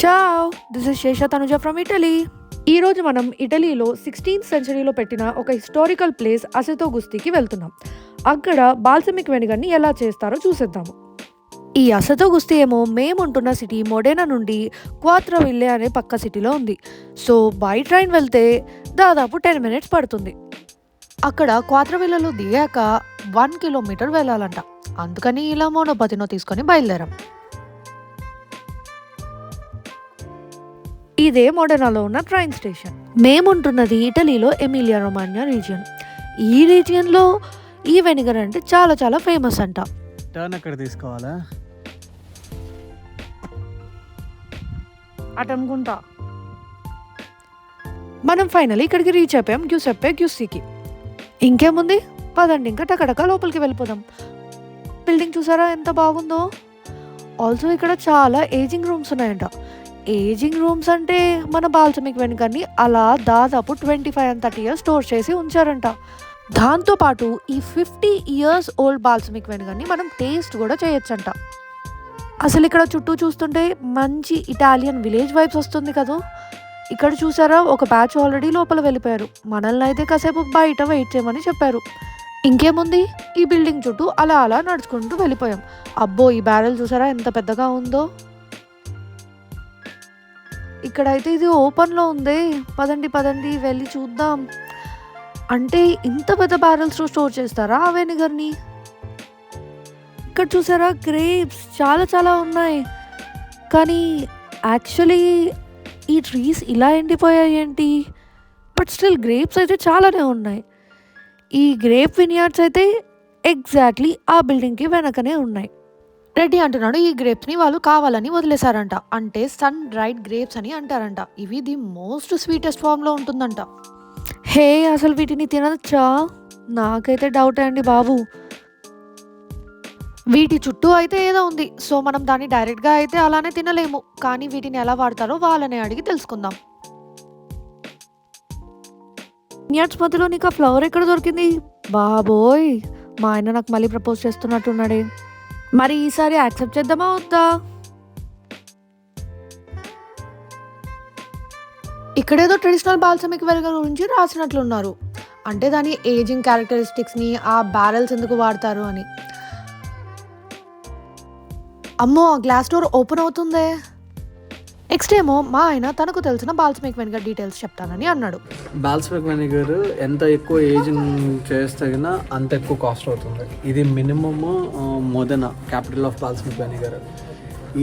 Chow! This is Shesha Tanuja from Italy. ఈరోజు మనం ఇటలీలో 16th సెంచరీలో పెట్టిన ఒక హిస్టారికల్ ప్లేస్ అసెతో గుస్తికి వెళ్తున్నాం. అక్కడ బాల్సమిక్ వెనిగర్‌ని ఎలా చేస్తారో చూసేద్దాము. ఈ అసెతో గుస్తి ఏమో మేముంటున్న సిటీ మోడెనా నుండి క్వాత్రవిల్లే అనే పక్క సిటీలో ఉంది. సో బై ట్రైన్ వెళ్తే దాదాపు 10 మినిట్స్ పడుతుంది. అక్కడ క్వాత్రవిల్లలో దిగాక 1 కిలోమీటర్ వెళ్ళాలంట. అందుకని ఇలా మోనోపతినో తీసుకొని బయలుదేరాం. ఇదే మోడెనాలో ఉన్న ట్రైన్ స్టేషన్. మేముంటున్నది ఇటలీలో ఎమిలియా రొమాగ్నా రీజియన్. ఈ రీజియన్లో ఈ వెనిగర్ అంటే చాలా చాలా ఫేమస్ అంట. టర్న్ ఎక్కడ తీసుకోవాలా? అటు అనుకుంటా. మనం ఫైనల్ ఇక్కడికి రీచ్ అయిపోయాం, గ్యూసెప్పే గ్యూస్సీకి. ఇంకేముంది, పదండి ఇంకా టకటక లోపలికి వెళ్ళిపోదాం. బిల్డింగ్ చూసారా ఎంత బాగుందో. ఆల్సో ఇక్కడ చాలా ఏజింగ్ రూమ్స్ ఉన్నాయంట. ఏజింగ్ రూమ్స్ అంటే మన బాల్సమిక్ వెనిగర్‌ని అలా దాదాపు 25 and 30 ఇయర్స్ స్టోర్ చేసి ఉంచారంట. దాంతోపాటు ఈ 50 ఇయర్స్ ఓల్డ్ బాల్సమిక్ వెనిగర్‌ని మనం టేస్ట్ కూడా చేయొచ్చంట. అసలు ఇక్కడ చుట్టూ చూస్తుంటే మంచి ఇటాలియన్ విలేజ్ వైబ్స్ వస్తుంది కదా. ఇక్కడ చూసారా, ఒక బ్యాచ్ ఆల్రెడీ లోపల వెళ్ళిపోయారు. మనల్ని అయితే కాసేపు బయట వెయిట్ చేయమని చెప్పారు. ఇంకేముంది, ఈ బిల్డింగ్ చుట్టూ అలా అలా నడుచుకుంటూ వెళ్ళిపోయాం. అబ్బో, ఈ బ్యారెల్ చూసారా ఎంత పెద్దగా ఉందో. ఇక్కడైతే ఇది ఓపెన్లో ఉంది. పదండి పదండి వెళ్ళి చూద్దాం. అంటే ఇంత పెద్ద బ్యారెల్స్లో స్టోర్ చేస్తారా ఆ వెనిగర్‌ని? ఇక్కడ చూసారా, గ్రేప్స్ చాలా చాలా ఉన్నాయి. కానీ యాక్చువల్లీ ఈ ట్రీస్ ఇలా ఎండిపోయాయి ఏంటి? బట్ స్టిల్ గ్రేప్స్ అయితే చాలానే ఉన్నాయి. ఈ గ్రేప్ వినియార్డ్స్ అయితే ఎగ్జాక్ట్లీ ఆ బిల్డింగ్కి వెనకనే ఉన్నాయి. రెడ్డి అంటున్నాడు, ఈ గ్రేప్స్ని వాళ్ళు కావాలని వదిలేశారంట. అంటే సన్ డ్రైడ్ గ్రేప్స్ అని అంటారంట. ఇవి ది మోస్ట్ స్వీటెస్ట్ ఫామ్లో ఉంటుందంట. హే, అసలు వీటిని తినచ్చా? నాకైతే డౌటే అండి బాబు. వీటి చుట్టూ అయితే ఏదో ఉంది. సో మనం దాన్ని డైరెక్ట్గా అయితే అలానే తినలేము. కానీ వీటిని ఎలా వాడతారో వాళ్ళని అడిగి తెలుసుకుందాం. వినియార్డ్స్ మధ్యలో నీకు ఆ ఫ్లవర్ ఎక్కడ దొరికింది? బాబోయ్, మా ఆయన నాకు మళ్ళీ ప్రపోజ్ చేస్తున్నట్టున్నాడే. మరి ఈసారి యాక్సెప్ట్ చేద్దామా వద్దా? ఇక్కడేదో ట్రెడిషనల్ బాల్సమిక్ వెనిగర్ గురించి రాసినట్లున్నారు. అంటే దాని ఏజింగ్ క్యారెక్టరిస్టిక్స్ని, ఆ బ్యారెల్స్ ఎందుకు వాడతారు అని. అమ్మో, ఆ గ్లాస్ డోర్ ఓపెన్ అవుతుందే. నెక్స్ట్ ఏమో మా ఆయన తనకు తెలిసిన బాల్సమిక్ వెనిగర్ డీటెయిల్స్ చెప్తానని అన్నాడు. బాల్సమిక్ వెనిగర్ ఎంత ఎక్కువ ఏజింగ్ చేస్తే అంత ఎక్కువ కాస్ట్ అవుతుంది. ఇది minimum Modena, capital of balsamic vinegar.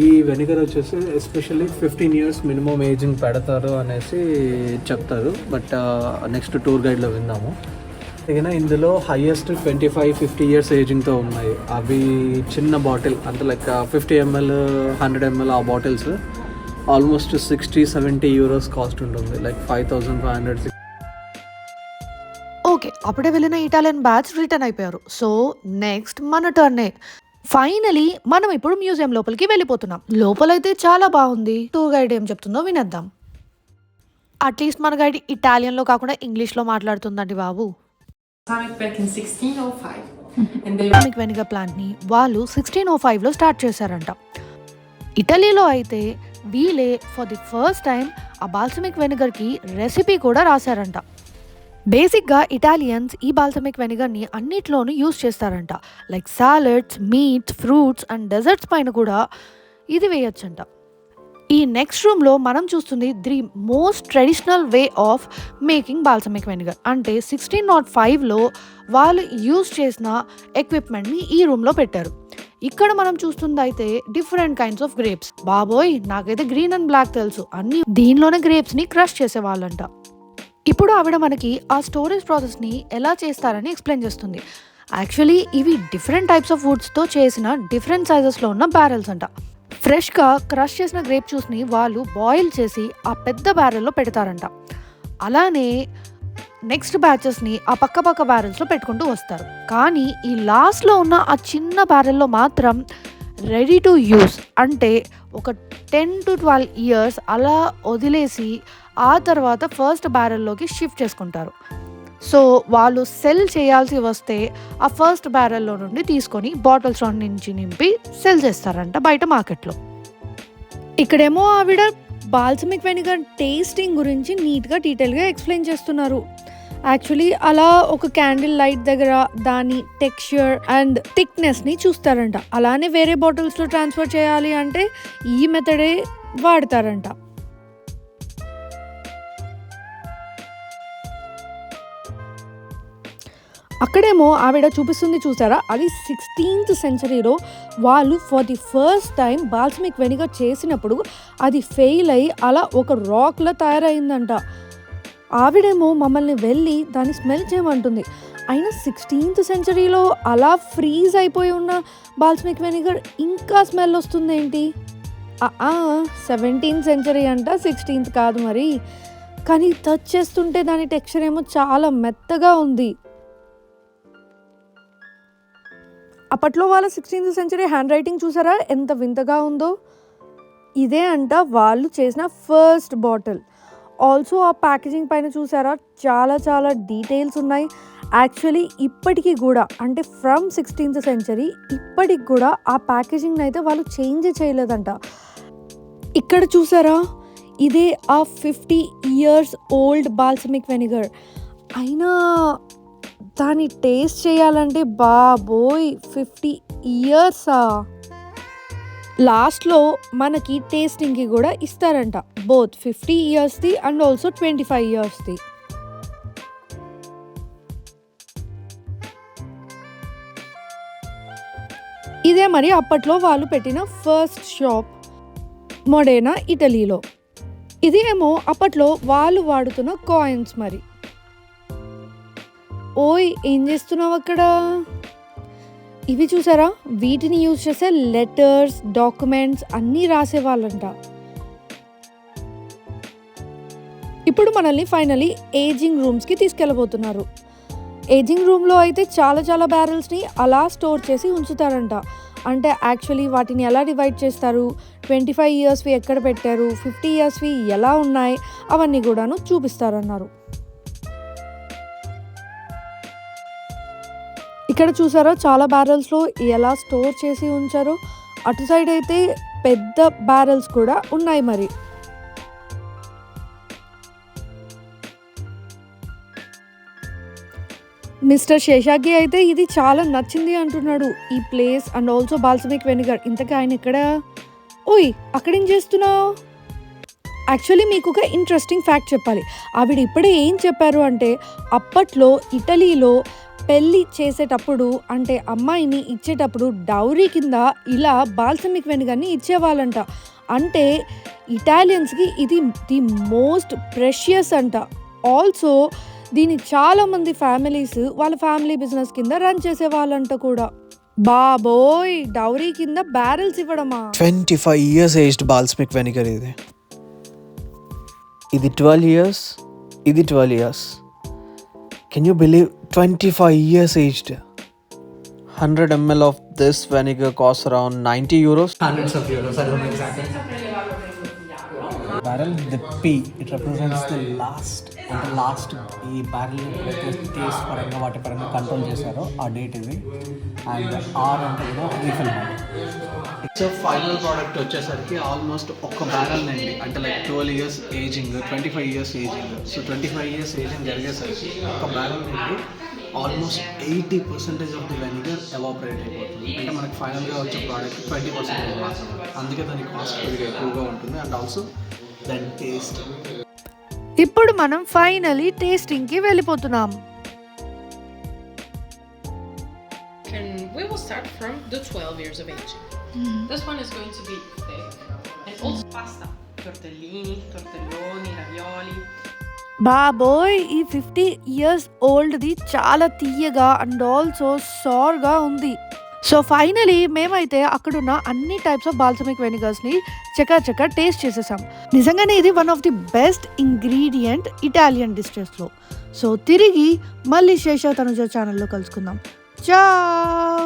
ఈ వెనిగర్ వచ్చేసి ఎస్పెషల్లీ 15 ఇయర్స్ మినిమం ఏజింగ్ పెడతారు అనేసి చెప్తారు. బట్ నెక్స్ట్ టూర్ గైడ్లో విందాము. ఇందులో హైయెస్ట్ 25-50 ఇయర్స్ ఏజింగ్తో ఉన్నాయి. అవి చిన్న బాటిల్ అంటే లైక్ 50 ml 100 ml ఆ బాటిల్స్ ఆల్మోస్ట్ 60-70 యూరోస్ కాస్ట్ ఉంటుంది. లైక్ 5,500. ఓకే, అప్పుడే వెళ్ళిన ఇటాలియన్ బ్యాచ్ రిటర్న్ అయిపోయారు. సో నెక్స్ట్ మన టర్నే. ఫైనలీ మనం ఇప్పుడు మ్యూజియం లోపలికి వెళ్ళిపోతున్నాం. లోపలైతే చాలా బాగుంది. టూర్ గైడ్ ఏం చెప్తుందో వినేద్దాం. అట్లీస్ట్ మన గైడ్ ఇటాలియన్లో కాకుండా ఇంగ్లీష్లో మాట్లాడుతుందండి బాబు. బాల్సమిక్ వెనిగర్ ప్లాంట్ని వాళ్ళు 1605లో స్టార్ట్ చేశారంట. ఇటలీలో అయితే వీలే ఫర్ ది ఫస్ట్ టైం ఆ బాల్సమిక్ వెనిగర్కి రెసిపీ కూడా రాశారంట. బేసిక్గా ఇటాలియన్స్ ఈ బాల్సమిక్ వెనిగర్ని అన్నిట్లోనూ యూజ్ చేస్తారంట. Like salads, meats, fruits and desserts పైన కూడా ఇది వేయొచ్చంట. ఈ నెక్స్ట్ రూమ్లో మనం చూస్తుంది the most traditional way of making balsamic vinegar. అంటే 1605లో వాళ్ళు యూజ్ చేసిన ఎక్విప్మెంట్ని ఈ రూమ్లో పెట్టారు. ఇక్కడ మనం చూస్తుంది అయితే డిఫరెంట్ కైండ్స్ ఆఫ్ గ్రేప్స్. బాబోయ్, నాకైతే గ్రీన్ అండ్ బ్లాక్ తెలుసు. అన్ని దీనిలోనే గ్రేప్స్ని క్రష్ చేసేవాళ్ళంట. ఇప్పుడు ఆవిడ మనకి ఆ స్టోరేజ్ ప్రాసెస్ని ఎలా చేస్తారని ఎక్స్ప్లెయిన్ చేస్తుంది. యాక్చువల్లీ ఇవి డిఫరెంట్ టైప్స్ ఆఫ్ వుడ్స్తో చేసిన డిఫరెంట్ సైజెస్లో ఉన్న బ్యారెల్స్ అంట. ఫ్రెష్గా క్రష్ చేసిన గ్రేప్ జ్యూస్ని వాళ్ళు బాయిల్ చేసి ఆ పెద్ద బ్యారెల్లో పెడతారంట. అలానే నెక్స్ట్ బ్యాచెస్ని ఆ పక్క బ్యారెల్స్లో పెట్టుకుంటూ వస్తారు. కానీ ఈ లాస్ట్లో ఉన్న ఆ చిన్న బ్యారెల్లో మాత్రం రెడీ టు యూస్ అంటే ఒక 10 to 12 ఇయర్స్ అలా వదిలేసి ఆ తర్వాత ఫస్ట్ బ్యారెల్లోకి షిఫ్ట్ చేసుకుంటారు. సో వాళ్ళు సెల్ చేయాల్సి వస్తే ఆ ఫస్ట్ బ్యారెల్లో నుండి తీసుకొని బాటిల్స్లో నుంచి నింపి సెల్ చేస్తారంట బయట మార్కెట్లో. ఇక్కడేమో ఆవిడ బాల్సమిక్ వెనిగర్ టేస్టింగ్ గురించి నీట్గా డీటెయిల్గా ఎక్స్ప్లెయిన్ చేస్తున్నారు. యాక్చువల్లీ అలా ఒక క్యాండిల్ లైట్ దగ్గర దాని టెక్స్చర్ అండ్ థిక్నెస్ని చూస్తారంట. అలానే వేరే బాటిల్స్లో ట్రాన్స్ఫర్ చేయాలి అంటే ఈ మెథడే వాడతారంట. అక్కడేమో ఆవిడ చూపిస్తుంది చూసారా, అది 16th సెంచరీలో వాళ్ళు for the first time balsamic vinegar చేసినప్పుడు అది ఫెయిల్ అయ్యి అలా ఒక రాక్లా తయారైందంట. ఆవిడేమో మమ్మల్ని వెళ్ళి దాన్ని స్మెల్ చేయమంటుంది. అయినా 16th సెంచరీలో అలా ఫ్రీజ్ అయిపోయి ఉన్న బాల్సమిక్ వెనిగర్ ఇంకా స్మెల్ వస్తుంది ఏంటి? 17th సెంచరీ అంట, 16th కాదు మరి. కానీ టచ్ చేస్తుంటే దాని టెక్స్చర్ ఏమో చాలా మెత్తగా ఉంది. అప్పట్లో వాళ్ళ 16th సెంచరీ హ్యాండ్ రైటింగ్ చూసారా ఎంత వింతగా ఉందో. ఇదే అంట వాళ్ళు చేసిన ఫస్ట్ బాటిల్. ఆల్సో ఆ ప్యాకేజింగ్ పైన చూసారా చాలా చాలా డీటెయిల్స్ ఉన్నాయి. యాక్చువల్లీ ఇప్పటికీ కూడా అంటే ఫ్రమ్ 16th సెంచరీ ఇప్పటికి కూడా ఆ ప్యాకేజింగ్ అయితే వాళ్ళు చేంజ్ చేయలేదంట. ఇక్కడ చూసారా ఇదే ఆ 50 years ఓల్డ్ బాల్సమిక్ వెనిగర్. అయినా దాన్ని టేస్ట్ చేయాలంటే బాబోయ్ 50 yearsా. లాస్ట్లో మనకి టేస్టింగ్కి కూడా ఇస్తారంట, బోత్ 50 yearsది అండ్ ఆల్సో 25 yearsది. ఇదే మరి అప్పట్లో వాళ్ళు పెట్టిన ఫస్ట్ షాప్ మోడెనా ఇటలీలో. ఇది ఏమో అప్పట్లో వాళ్ళు వాడుతున్న కాయిన్స్ మరి. ఓయ్ ఏం చేస్తున్నావు అక్కడ? ఇవి చూసారా, వీటిని యూజ్ చేసే లెటర్స్, డాక్యుమెంట్స్ అన్నీ రాసేవాళ్ళంట. ఇప్పుడు మనల్ని ఫైనలీ ఏజింగ్ రూమ్స్కి తీసుకెళ్ళబోతున్నారు. ఏజింగ్ రూమ్లో అయితే చాలా చాలా బ్యారెల్స్ని అలా స్టోర్ చేసి ఉంచుతారంట. అంటే యాక్చువల్లీ వాటిని ఎలా డివైడ్ చేస్తారు, 25 yearsవి ఎక్కడ పెట్టారు, 50 yearsవి ఎలా ఉన్నాయి అవన్నీ కూడాను చూపిస్తారన్నారు. ఇక్కడ చూసారా చాలా బ్యారెల్స్లో ఎలా స్టోర్ చేసి ఉంచారో. అటు సైడ్ అయితే పెద్ద బ్యారెల్స్ కూడా ఉన్నాయి మరి. మిస్టర్ శేషాగి అయితే ఇది చాలా నచ్చింది అంటున్నాడు, ఈ place and also balsamic vinegar. ఇంతకీ ఆయన ఇక్కడ? ఓయ్ అక్కడేం చేస్తున్నావు? యాక్చువల్లీ మీకు ఒక ఇంట్రెస్టింగ్ ఫ్యాక్ట్ చెప్పాలి. ఆవిడ ఇప్పుడే ఏం చెప్పారు అంటే అప్పట్లో ఇటలీలో పెళ్ళి చేసేటప్పుడు అంటే అమ్మాయిని ఇచ్చేటప్పుడు డౌరీ కింద ఇలా బాల్సమిక్ వెనిగర్ని ఇచ్చేవాళ్ళంట. అంటే ఇటాలియన్స్కి ఇది ది మోస్ట్ ప్రెషియస్ అంట. ఆల్సో దీన్ని చాలామంది ఫ్యామిలీస్ వాళ్ళ ఫ్యామిలీ బిజినెస్ కింద రన్ చేసేవాళ్ళంట కూడా. బాబోయ్ డౌరీ కింద బ్యారెల్స్ ఇవ్వడమా? 25 years ఏజ్డ్ బాల్సమిక్ వెనిగర్ ఇది. ఇది 12 years, ఇది 12 years. Can you believe 25 years aged? 100 ml of this vinegar costs around 90 euros. Hundreds of euros, I don't know exactly. Barrel, the P, it represents the last ఈ barrel taste పరంగా వాటి పరంగా control చేశారో ఆ date ఇది. And or అంటే కూడా refill mat. So final product వచ్చేసరికి ఆల్మోస్ట్ ఒక్క బ్యారెల్ నుండి అంటే like 12 years ageing, 25 years ageing. So 25 years ageing జరిగేసరికి ఒక్క బ్యారెల్ నుండి almost 80% of the vinegar evaporate అయిపోతుంది. అంటే మనకి ఫైనల్గా వచ్చే ప్రోడక్ట్ 20% మాత్రమే. అందుకే దాని కాస్ట్ కొద్దిగా ఎక్కువగా ఉంటుంది. అండ్ ఆల్సో దాని టేస్ట్. ఇప్పుడు మనం ఫైనలీ టేస్టింగ్కి వెళ్ళిపోతున్నాం. We will start from the 12 years of age. This one is going to be thick. And also pasta, tortellini, tortelloni, ravioli. బాబోయ్ ఈ 50 years ఓల్డ్ది చాలా తీయగా అండ్ ఆల్సో సార్గా ఉంది. సో ఫైనలీ మేమైతే అక్కడున్న అన్ని టైప్స్ ఆఫ్ బాల్సమిక్ వెనిగర్స్ని చకా టేస్ట్ చేసేసాం. నిజంగానే ఇది one of the best ingredient Italian డిషెస్లో. సో తిరిగి మళ్ళీ శేష తనుజ ఛానల్లో కలుసుకుందాం. Ciao!